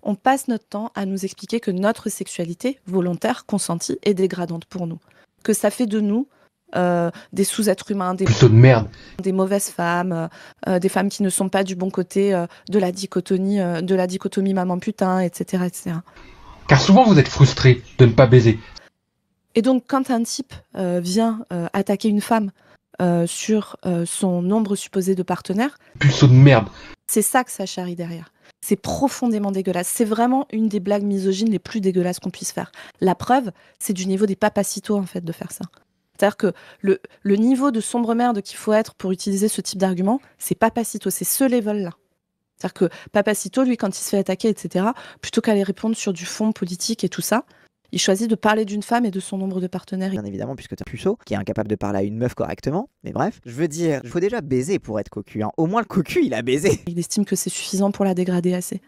on passe notre temps à nous expliquer que notre sexualité volontaire, consentie, est dégradante pour nous. Que ça fait de nous des sous-êtres humains, Puceau de merde. des mauvaises femmes, des femmes qui ne sont pas du bon côté de la dichotomie maman-putain, etc., etc. Car souvent vous êtes frustré de ne pas baiser. Et donc, quand un type vient attaquer une femme sur son nombre supposé de partenaires, Puceau de merde. c'est ça que ça charrie derrière. C'est profondément dégueulasse. C'est vraiment une des blagues misogynes les plus dégueulasses qu'on puisse faire. La preuve, c'est du niveau des papacitos, en fait, de faire ça. C'est-à-dire que le niveau de sombre merde qu'il faut être pour utiliser ce type d'argument, c'est papacito, c'est ce level-là. C'est-à-dire que Papacito, lui, quand il se fait attaquer, etc., plutôt qu'aller répondre sur du fond politique et tout ça, il choisit de parler d'une femme et de son nombre de partenaires. Bien évidemment, puisque t'es un puceau qui est incapable de parler à une meuf correctement. Mais bref, je veux dire, il faut déjà baiser pour être cocu. Hein. Au moins le cocu, il a baisé. Il estime que c'est suffisant pour la dégrader assez.